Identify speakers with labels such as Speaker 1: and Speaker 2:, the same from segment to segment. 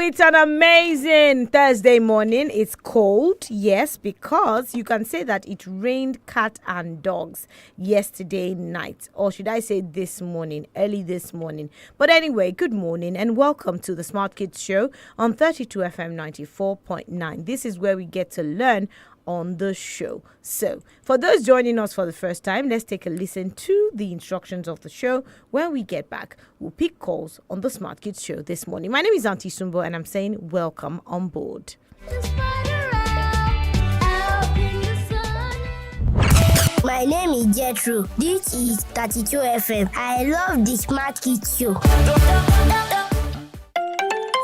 Speaker 1: it's an amazing Thursday morning. It's cold, yes, because you can say that it rained cat and dogs yesterday night. Or should I say this morning, early this morning. But anyway, good morning and welcome to the Smart Kids Show on 32 FM 94.9. This is where we get to learn on the show. So, for those joining us for the first time, let's take a listen to the instructions of the show. When we get back, we'll pick calls on the Smart Kids Show this morning. My name is Aunty SUMBO and I'm saying welcome on board.
Speaker 2: My name is Jethro. This is 32 FM. I love the Smart Kids Show.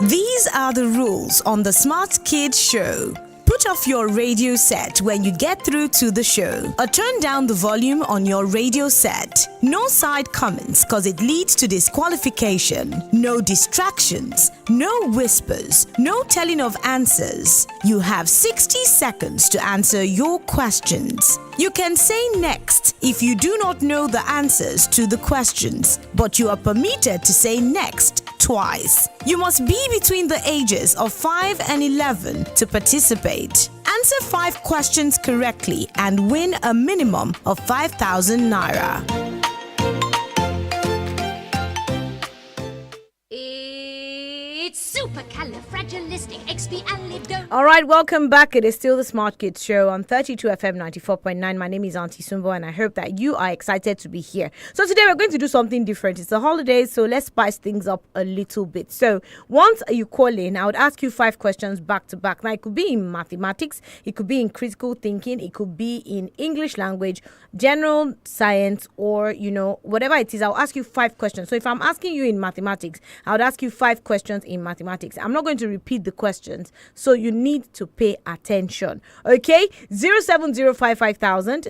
Speaker 3: These are the rules on the Smart Kids Show. Put off your radio set when you get through to the show, or turn down the volume on your radio set. No side comments cause it leads to disqualification. No distractions, no whispers, no telling of answers. You have 60 seconds to answer your questions. You can say next if you do not know the answers to the questions, but you are permitted to say next twice. You must be between the ages of 5 and 11 to participate. Answer 5 questions correctly and win a minimum of 5,000 naira.
Speaker 4: It's supercalifragilisticexpialidocious.
Speaker 1: All right, welcome back. It is still the Smart Kids Show on 32 FM 94.9. My name is Aunty SUMBO and I hope that you are excited to be here. So today we're going to do something different. It's the holidays, so let's spice things up a little bit. So once you call in, I would ask you 5 questions back to back. Now, it could be in mathematics, it could be in critical thinking, it could be in English language, general science, or, whatever it is. I'll ask you 5 questions. So if I'm asking you in mathematics, I would ask you 5 questions in mathematics. I'm not going to repeat the questions, so you need to pay attention. Okay? 07055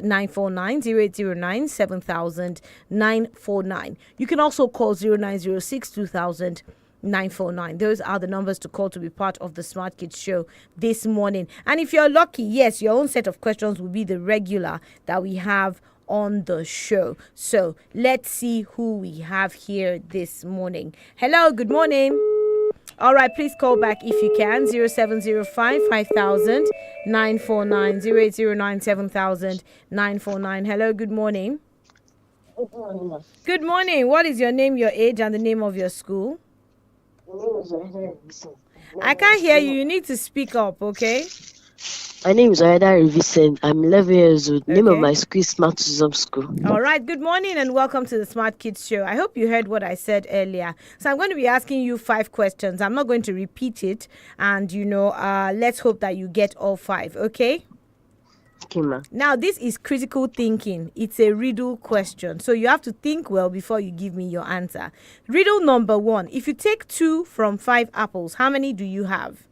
Speaker 1: 949 0809 7000 949. You can also call 0906 2000 949. Those are the numbers to call to be part of the Smart Kids Show this morning. And if you're lucky, yes, your own set of questions will be the regular that we have on the show. So let's see who we have here this morning. Hello, good morning. All right, please call back if you can. 0705 5000 949 0809 7000 949. Hello, good morning.
Speaker 5: Good morning.
Speaker 1: Good morning. What is your name, your age, and the name of your school? I can't hear you. You need to speak up, okay?
Speaker 5: My name is 𝐒𝐈𝐒𝐿. I'm 11 years old. Name of my school is Smartkids School.
Speaker 1: All right. Good morning and welcome to the Smart Kids Show. I hope you heard what I said earlier. So I'm going to be asking you 5 questions. I'm not going to repeat it. And, let's hope that you get all 5, okay?
Speaker 5: Okay, ma.
Speaker 1: Now, this is critical thinking. It's a riddle question. So you have to think well before you give me your answer. Riddle number 1. If you take 2 from 5 apples, how many do you have?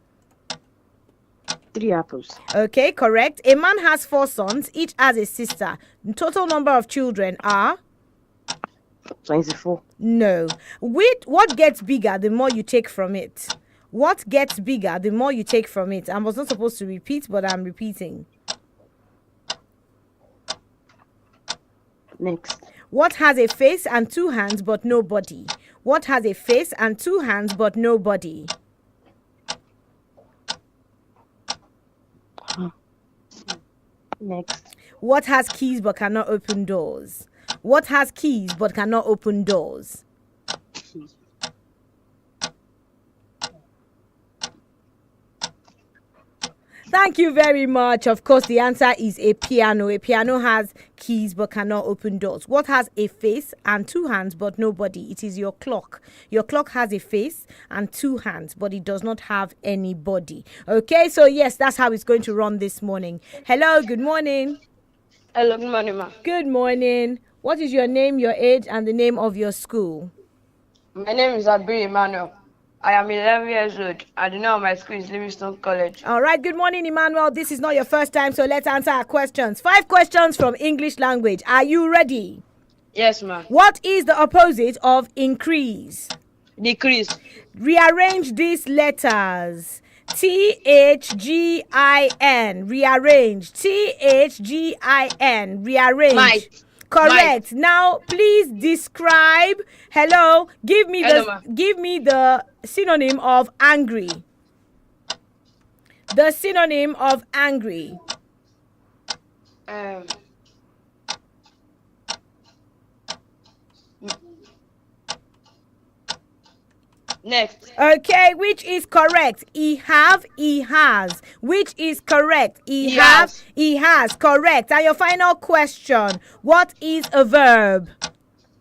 Speaker 5: 3 apples.
Speaker 1: Okay, correct. A man has 4 sons. Each has a sister. The total number of children are?
Speaker 5: 24.
Speaker 1: No. What gets bigger the more you take from it? What gets bigger the more you take from it? I was not supposed to repeat, but I'm repeating.
Speaker 5: Next.
Speaker 1: What has a face and 2 hands but no body? What has a face and 2 hands but no body?
Speaker 5: Next.
Speaker 1: What has keys but cannot open doors? What has keys but cannot open doors? Thank you very much. Of course, the answer is a piano. A piano has keys but cannot open doors. What has a face and 2 hands but no body? It is your clock. Your clock has a face and 2 hands, but it does not have any body. Okay, so yes, that's how it's going to run this morning. Hello, good morning.
Speaker 6: Hello, good morning, ma.
Speaker 1: Good morning. What is your name, your age, and the name of your school?
Speaker 6: My name is Abri Emmanuel. I am 11 years old. I do know my school is Livingstone College.
Speaker 1: All right. Good morning, Emmanuel. This is not your first time, so let's answer our questions. 5 questions from English language. Are you ready?
Speaker 6: Yes, ma'am.
Speaker 1: What is the opposite of increase?
Speaker 6: Decrease.
Speaker 1: Rearrange these letters. THGIN. Rearrange. THGIN. Rearrange.
Speaker 6: Might.
Speaker 1: Correct. Now, please describe. Hello. Give me the synonym of angry. The synonym of angry.
Speaker 6: Next.
Speaker 1: Okay, which is correct? He have, he has. Which is correct? He
Speaker 6: He
Speaker 1: have,
Speaker 6: has.
Speaker 1: he has. Correct. And your final question. What is a verb?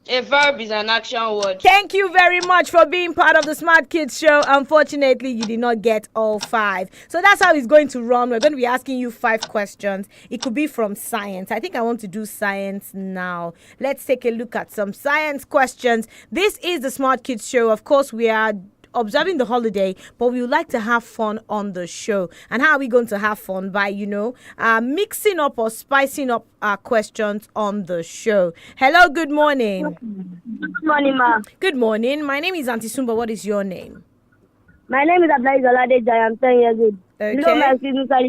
Speaker 6: A verb is an action word.
Speaker 1: Thank you very much for being part of the Smart Kids Show. Unfortunately, you did not get all 5. So that's how it's going to run. We're going to be asking you 5 questions. It could be from science. I think I want to do science now. Let's take a look at some science questions. This is the Smart Kids Show. Of course, we are observing the holiday, but we would like to have fun on the show. And how are we going to have fun? By, mixing up or spicing up our questions on the show. Hello, good morning.
Speaker 2: Good morning, ma.
Speaker 1: Good morning. My name is Aunty Sumbo. What is your name?
Speaker 2: My name is Abdulaziz Oladeji. I am 10 years old.
Speaker 1: Okay.
Speaker 2: Below my students are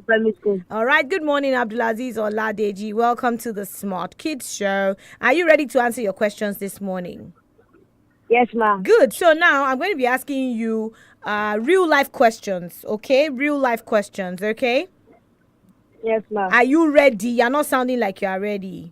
Speaker 2: primary school.
Speaker 1: All right. Good morning, Abdulaziz Oladeji. Welcome to the Smart Kids Show. Are you ready to answer your questions this morning?
Speaker 2: Yes, ma.
Speaker 1: Good. So now I'm going to be asking you real life questions, okay? Real life questions, okay?
Speaker 2: Yes, ma.
Speaker 1: Are you ready? You're not sounding like you are ready.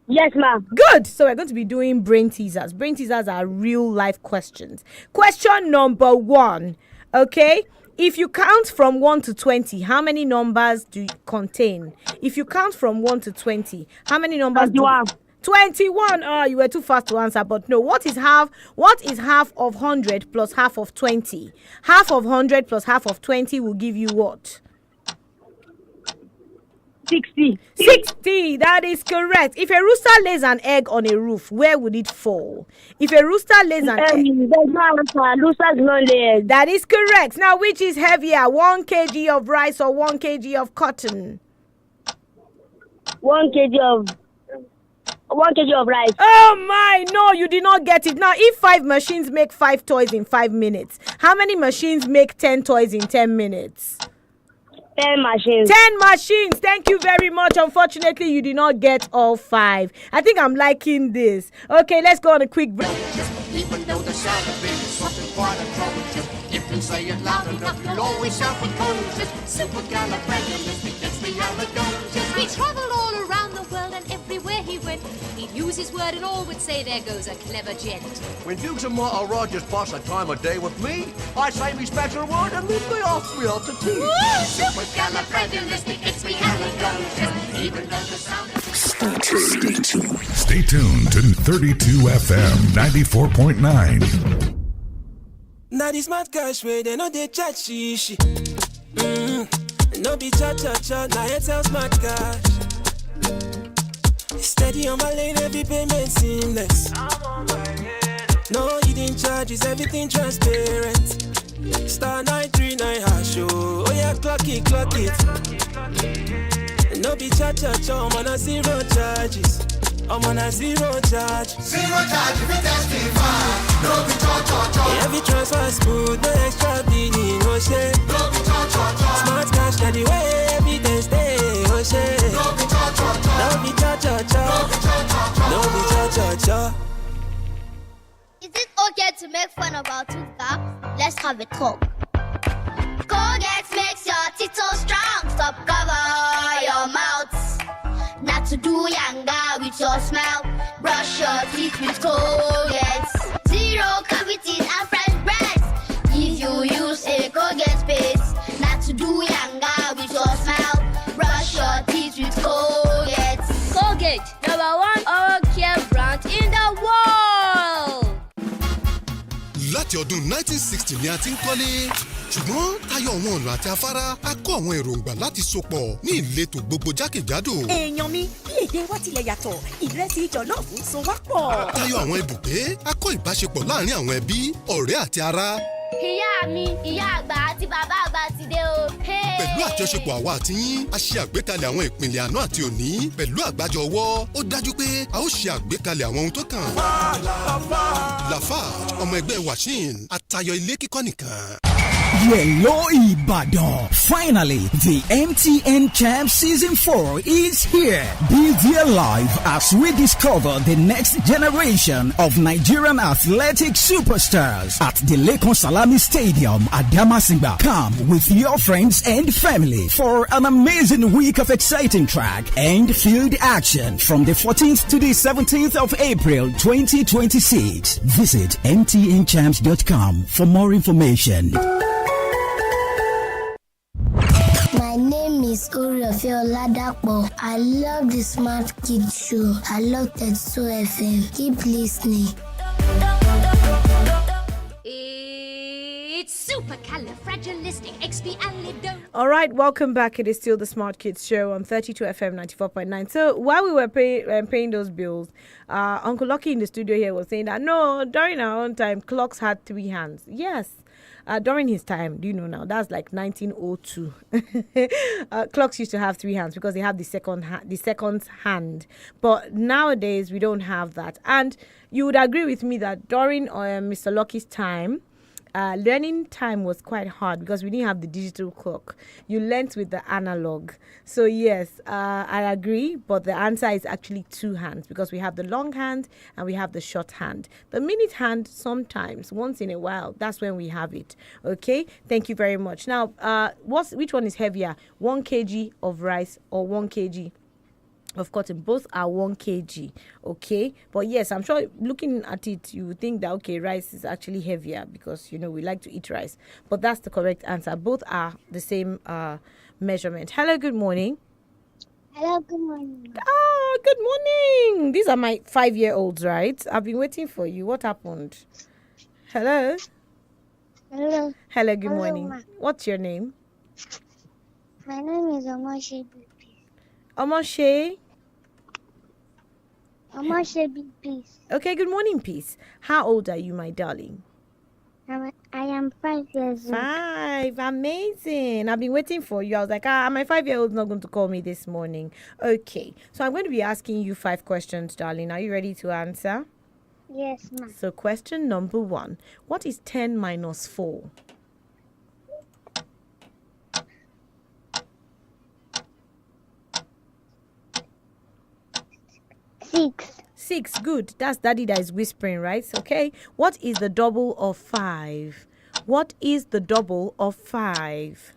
Speaker 2: Yes, ma.
Speaker 1: Good. So we're going to be doing brain teasers. Brain teasers are real life questions. Question number 1, okay? If you count from 1 to 20, how many numbers do you contain? If you count from 1 to 20, how many numbers do 21. Oh, you were too fast to answer, but no. What is half of 100 plus half of 20? Half of 100 plus half of 20 will give you what?
Speaker 2: 60.
Speaker 1: 60. That is correct. If a rooster lays an egg on a roof, where would it fall? If a rooster lays an egg, that is correct. Now, which is heavier, 1 kg of rice or 1 kg of cotton?
Speaker 2: 1 kg of rice.
Speaker 1: Oh my, no, you did not get it. Now, if 5 machines make 5 toys in 5 minutes, how many machines make 10 toys in 10 minutes?
Speaker 2: 10 machines.
Speaker 1: 10 machines. Thank you very much. Unfortunately, you did not get all 5. I think I'm liking this. Okay, let's go on a quick break.
Speaker 7: Even though the sound of it is something quite atrocious, if you say it loud enough, you'll always sound precocious. Supercalifragilisticexpialidocious.
Speaker 4: He traveled all around the world and everywhere he went, he'd use his word and all would say, there goes a clever gent.
Speaker 8: When Dukes and Martha Rogers pass a time of day with me, I say me special word and then they ask me out to tea.
Speaker 7: Supercalifragilisticexpialidocious. Even though the sound of
Speaker 9: Stay tuned to 32 FM 94.9.
Speaker 10: Now the smart cash way, they know they chat shishi. No be cha cha cha, now it's how smart cash. Steady on my lane, every payment seamless. No hidden charges, everything transparent. Star 939 hash, oh yeah, clock it. No be cha cha cha, I'm on a 0 charges. I'm on a 0 charge.
Speaker 7: 0 charge if you testify. No be cha.
Speaker 10: Every transfer smooth, no extra billing, no shit.
Speaker 7: No be cha.
Speaker 10: Smart cash, that the way everything stay, oh shit.
Speaker 7: No be cha.
Speaker 10: No be cha. No be cha.
Speaker 2: Is it okay to make fun about tooth? Let's have a talk. Colgate makes your teeth so strong. Stop cover your mouth. Not to do yanga with your smile. Brush your teeth with Colgate. 0 cavities and fresh breath. If you use a Colgate paste. Not to do yanga with your smile. Brush your teeth with Colgate. Colgate, #1 oral care brand in the world.
Speaker 11: Láti ọdún 1960 ni a ti ń kọ́lé. Ṣùgbọ́n tayọ àwọn ọ̀nà àti afárá a kó àwọn èròǹgbà láti sopọ̀ ní ìletò gbogbo jákèjádò.
Speaker 3: Èèyàn mi, bí èdè wa tilẹ̀ yàtọ̀, ìrẹsì jọ̀lọ́ọ̀fù so wá pọ̀.
Speaker 11: Tayọ àwọn ibùgbé a kó ìbáṣepọ̀ láàrin àwọn ẹbí, ọ̀rẹ́ àti ará.
Speaker 2: Ìyá mi, ìyá àgbà àti bàbá àgbà ti dé o.
Speaker 11: Pẹ̀lú àjọṣepọ̀ àwa àti yín, a ṣe àgbékalẹ̀ àwọn ìpìlẹ̀ àná àti òní. Pẹ̀lú àgbájọ ọwọ́, ó dájú pé a ó ṣe àgbékalẹ̀ àwọn ohun tó kàn. Lafarge, ọmọ ẹgbẹ́ Washin, àtayọ ilé kíkọ́ nìkan.
Speaker 12: Hello, Ibadan. Finally, the MTN Champ Season 4 is here. Be there live as we discover the next generation of Nigerian athletic superstars at the Lekon Salami Stadium at Damasinga. Come with your friends and and family for an amazing week of exciting track and field action from the 14th to the 17th of April 2026. Visit mtnchamps.com for more information.
Speaker 13: My name is Uriafe Oladapo. I love the Smart Kids Show. I love 32 FM. Keep listening.
Speaker 4: It's supercalifragilisticexpialidocious.
Speaker 1: All right, welcome back. It is still the Smart Kids Show on 32 FM 94.9. So while we were paying those bills, Uncle Lucky in the studio here was saying that no, during our own time, clocks had 3 hands. Yes. During his time, do you know now? That's like 1902. Clocks used to have 3 hands because they have the second hand. But nowadays, we don't have that. And you would agree with me that during Mr. Lucky's time, learning time was quite hard because we didn't have the digital clock. You learnt with the analog. So yes, I agree, but the answer is actually 2 hands because we have the long hand and we have the short hand. The minute hand, sometimes, once in a while, that's when we have it. Okay, thank you very much. Now, which one is heavier, 1 kg of rice or 1 kg of cotton? Both are 1 kg, okay? But yes, I'm sure looking at it, you would think that, okay, rice is actually heavier because, you know, we like to eat rice. But that's the correct answer. Both are the same measurement. Hello, good morning.
Speaker 13: Hello, good morning.
Speaker 1: Oh, good morning. These are my 5-year-olds, right? I've been waiting for you. What happened? Hello?
Speaker 13: Hello.
Speaker 1: Hello, good
Speaker 13: Hello,
Speaker 1: morning.
Speaker 13: ma.
Speaker 1: What's your name?
Speaker 13: My name is Omoshe.
Speaker 1: Omoshe.
Speaker 13: Omoshe Big Peace.
Speaker 1: Okay, good morning, Peace. How old are you, my darling?
Speaker 13: I am 5 years old.
Speaker 1: 5, amazing. I've been waiting for you. I was like, my 5-year-old's not going to call me this morning. Okay, so I'm going to be asking you 5 questions, darling. Are you ready to answer?
Speaker 13: Yes, ma'am.
Speaker 1: So question number 1. What is 10 minus 4?
Speaker 13: 6.
Speaker 1: 6, good. That's daddy that is whispering, right? Okay. What is the double of 5? What is the double of 5?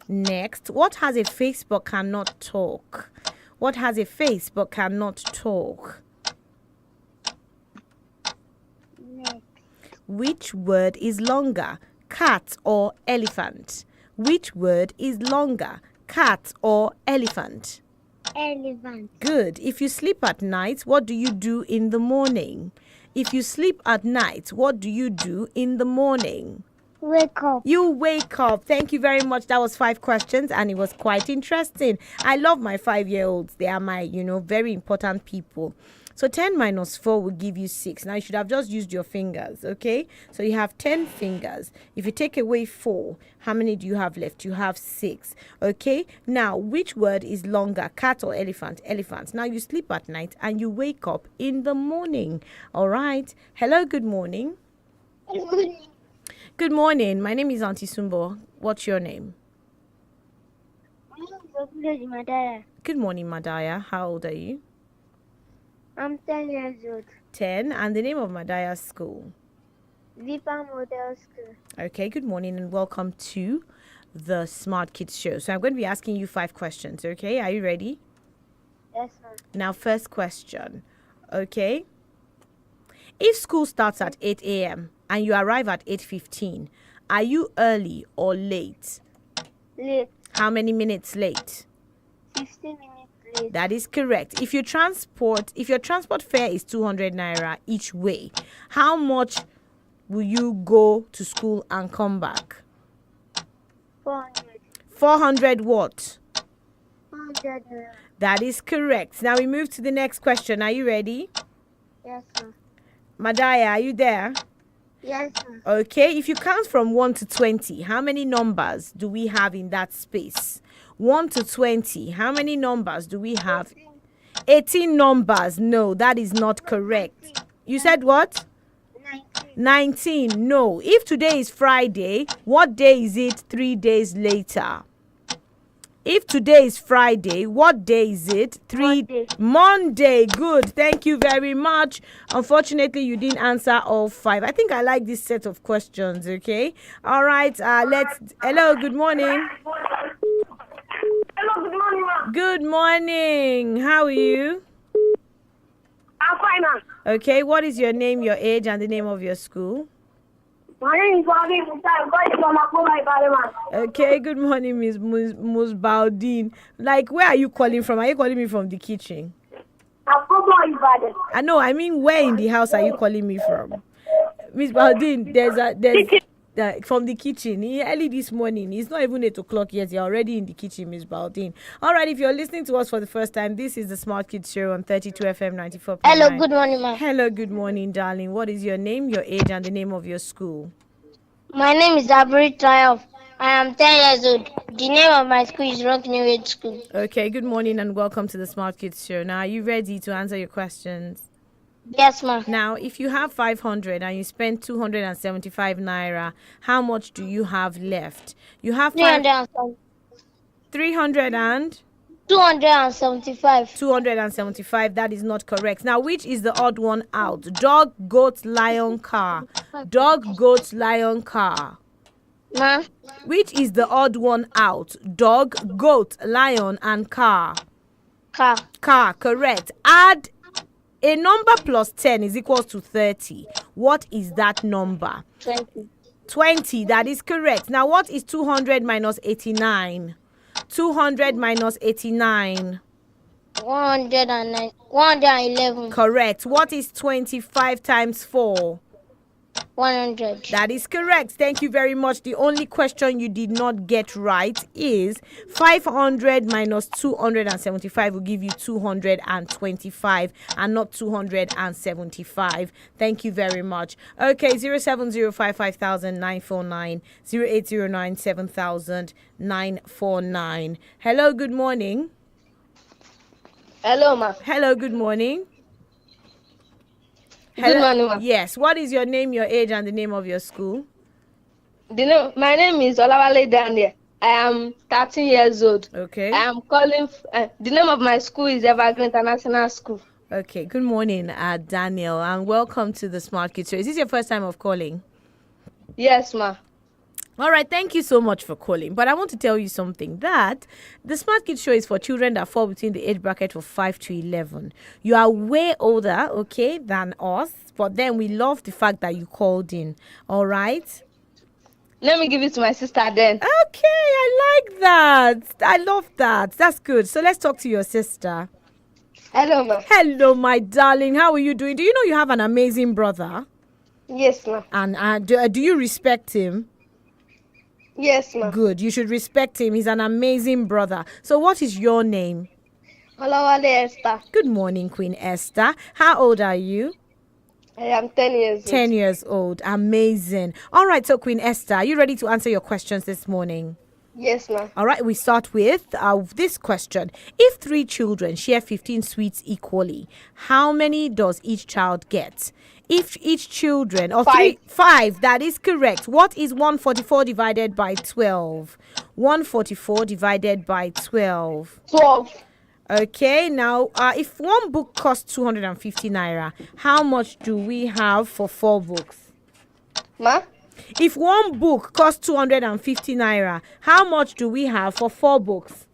Speaker 1: Next. What has a face but cannot talk? What has a face but cannot talk?
Speaker 13: Next.
Speaker 1: Which word is longer, cat or elephant? Which word is longer, cat or elephant?
Speaker 13: Elephant.
Speaker 1: Good. If you sleep at night, what do you do in the morning? If you sleep at night, what do you do in the morning?
Speaker 13: Wake up.
Speaker 1: You wake up. Thank you very much. That was 5 questions and it was quite interesting. I love my 5-year-olds. They are my, very important people. So 10 minus 4 will give you 6. Now you should have just used your fingers, okay? So you have 10 fingers. If you take away 4, how many do you have left? You have 6, okay? Now, which word is longer, cat or elephant? Elephant. Now you sleep at night and you wake up in the morning, all right? Hello, good morning.
Speaker 13: Good morning.
Speaker 1: Good morning. My name is Auntie SUMBO. What's your name? Good morning, Madaya. How old are you?
Speaker 13: I'm 10 years old.
Speaker 1: 10. And the name of Madaya's school?
Speaker 13: Vipa Model School.
Speaker 1: Okay, good morning and welcome to the Smart Kids Show. So I'm going to be asking you 5 questions, okay? Are you ready?
Speaker 13: Yes, ma'am.
Speaker 1: Now, first question, okay? If school starts at 8 a.m. and you arrive at 8:15, are you early or late?
Speaker 13: Late.
Speaker 1: How many minutes late?
Speaker 13: 15 minutes late.
Speaker 1: That is correct. If your transport fare is 200 naira each way, how much will you go to school and come back?
Speaker 13: 400.
Speaker 1: 400 what?
Speaker 13: 400 naira.
Speaker 1: That is correct. Now we move to the next question. Are you ready?
Speaker 13: Yes, ma'am.
Speaker 1: Madaya, are you there?
Speaker 13: Yes, ma'am.
Speaker 1: Okay, if you count from 1 to 20, how many numbers do we have in that space? 1 to 20, how many numbers do we have? 18 numbers. No, that is not correct. You said what? 19. No. If today is Friday, what day is it 3 days later? If today is Friday, what day is it? Monday. Good. Thank you very much. Unfortunately, you didn't answer all 5. I think I like this set of questions, okay? All right. Hello, good morning.
Speaker 14: Hello, good morning, ma'am.
Speaker 1: Good morning. How are you?
Speaker 14: I'm fine, ma'am.
Speaker 1: Okay, what is your name, your age, and the name of your school?
Speaker 14: My name is Musbaudeen. I'm calling from 𝐒𝐈𝐒.
Speaker 1: Okay, good morning, Miss Musbaudeen. Like, where are you calling from? Are you calling me from the kitchen?
Speaker 14: 𝐒𝐈𝐒.
Speaker 1: I know, I mean, where in the house are you calling me from? Miss Baudine, there's from the kitchen. Early this morning. It's not even 8 o'clock yet. You're already in the kitchen, Miss Baudine. All right, if you're listening to us for the first time, this is the Smart Kids Show on 32 FM 94.9.
Speaker 14: Hello, good morning, ma'am.
Speaker 1: Hello, good morning, darling. What is your name, your age, and the name of your school?
Speaker 14: My name is Abri Triumph. I am 10 years old. The name of my school is Rock New Age School.
Speaker 1: Okay, good morning and welcome to the Smart Kids Show. Now, are you ready to answer your questions?
Speaker 14: Yes, ma'am.
Speaker 1: Now, if you have 500 and you spend 275 naira, how much do you have left? You have 300 and
Speaker 14: 275.
Speaker 1: 275. That is not correct. Now, which is the odd one out? Dog, goat, lion, car. Dog, goat, lion, car.
Speaker 14: Ma?
Speaker 1: Which is the odd one out? Dog, goat, lion, and car.
Speaker 14: Car.
Speaker 1: Car, correct. Add a number plus 10 is equals to 30. What is that number?
Speaker 14: 20.
Speaker 1: 20, that is correct. Now, what is 200 minus 89? 200 minus 89.
Speaker 14: 111.
Speaker 1: Correct. What is 25 times 4?
Speaker 14: 100.
Speaker 1: That is correct. Thank you very much. The only question you did not get right is 500 minus 275 will give you 225 and not 275. Thank you very much. Okay, 070550949, 08097000949. Hello, good morning.
Speaker 6: Hello, ma.
Speaker 1: Hello, good morning.
Speaker 6: Good morning, ma.
Speaker 1: Yes. What is your name, your age, and the name of your school?
Speaker 6: My name is Olawale Daniel. I am 13 years old.
Speaker 1: Okay.
Speaker 6: I am calling. The name of my school is 𝐒𝐈𝐒 International School.
Speaker 1: Okay. Good morning, Daniel, and welcome to the Smart Kids Show. Is this your first time of calling?
Speaker 6: Yes, ma.
Speaker 1: All right, thank you so much for calling. But I want to tell you something, that the Smart Kids Show is for children that fall between the age bracket of 5 to 11. You are way older, okay, than us, but then we love the fact that you called in. All right?
Speaker 6: Let me give it to my sister then.
Speaker 1: Okay, I like that. I love that. That's good. So let's talk to your sister.
Speaker 6: Hello, ma.
Speaker 1: Hello, my darling. How are you doing? Do you know you have an amazing brother?
Speaker 6: Yes, ma.
Speaker 1: And do you respect him?
Speaker 6: Yes, ma.
Speaker 1: Good. You should respect him. He's an amazing brother. So what is your name?
Speaker 6: Olawale Esther.
Speaker 1: Good morning, Queen Esther. How old are you?
Speaker 6: I am 10 years old.
Speaker 1: 10 years old. Amazing. All right, so Queen Esther, are you ready to answer your questions this morning?
Speaker 6: Yes, ma'am.
Speaker 1: All right, we start with this question. If 3 children share 15 sweets equally, how many does each child get? If each children, or 5, that is correct. What is 144 divided by 12? 144 divided by 12.
Speaker 6: 12.
Speaker 1: Okay, now, if one book costs 250 naira, how much do we have for 4 books?
Speaker 6: Ma?
Speaker 1: If one book costs 250 naira, how much do we have for 4 books?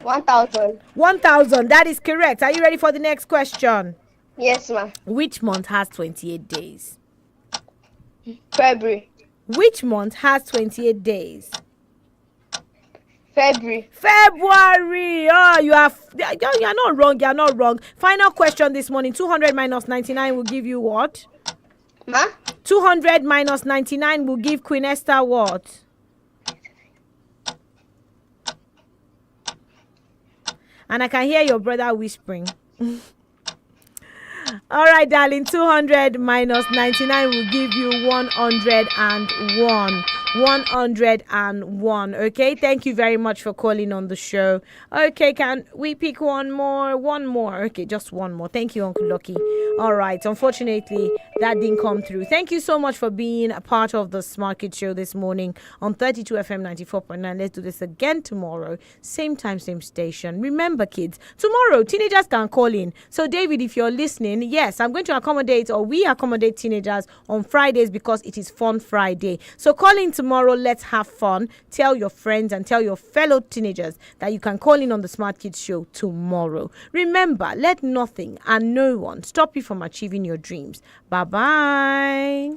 Speaker 6: 1,000.
Speaker 1: 1,000, that is correct. Are you ready for the next question?
Speaker 6: Yes, ma.
Speaker 1: Which month has 28 days?
Speaker 6: February.
Speaker 1: Which month has 28 days?
Speaker 6: February.
Speaker 1: February. Oh, you're not wrong. You're not wrong. Final question this morning. 200 minus 99 will give you what?
Speaker 6: Ma?
Speaker 1: 200 minus 99 will give Queen Esther what? And I can hear your brother whispering. All right, darling. 200 minus 99 will give you 101. 101. Okay, thank you very much for calling on the show. Okay, can we pick one more? One more. Okay, just one more. Thank you, Uncle Lucky. All right, unfortunately, that didn't come through. Thank you so much for being a part of the Smart Kids Show this morning on 32 FM 94.9. Let's do this again tomorrow. Same time, same station. Remember, kids, tomorrow, teenagers can call in. So, David, if you're listening, yes, I'm going to accommodate, or we accommodate teenagers on Fridays because it is Fun Friday. So, call in tomorrow. Let's have fun. Tell your friends and tell your fellow teenagers that you can call in on the Smart Kids Show tomorrow. Remember, let nothing and no one stop you from achieving your dreams. Bye-bye.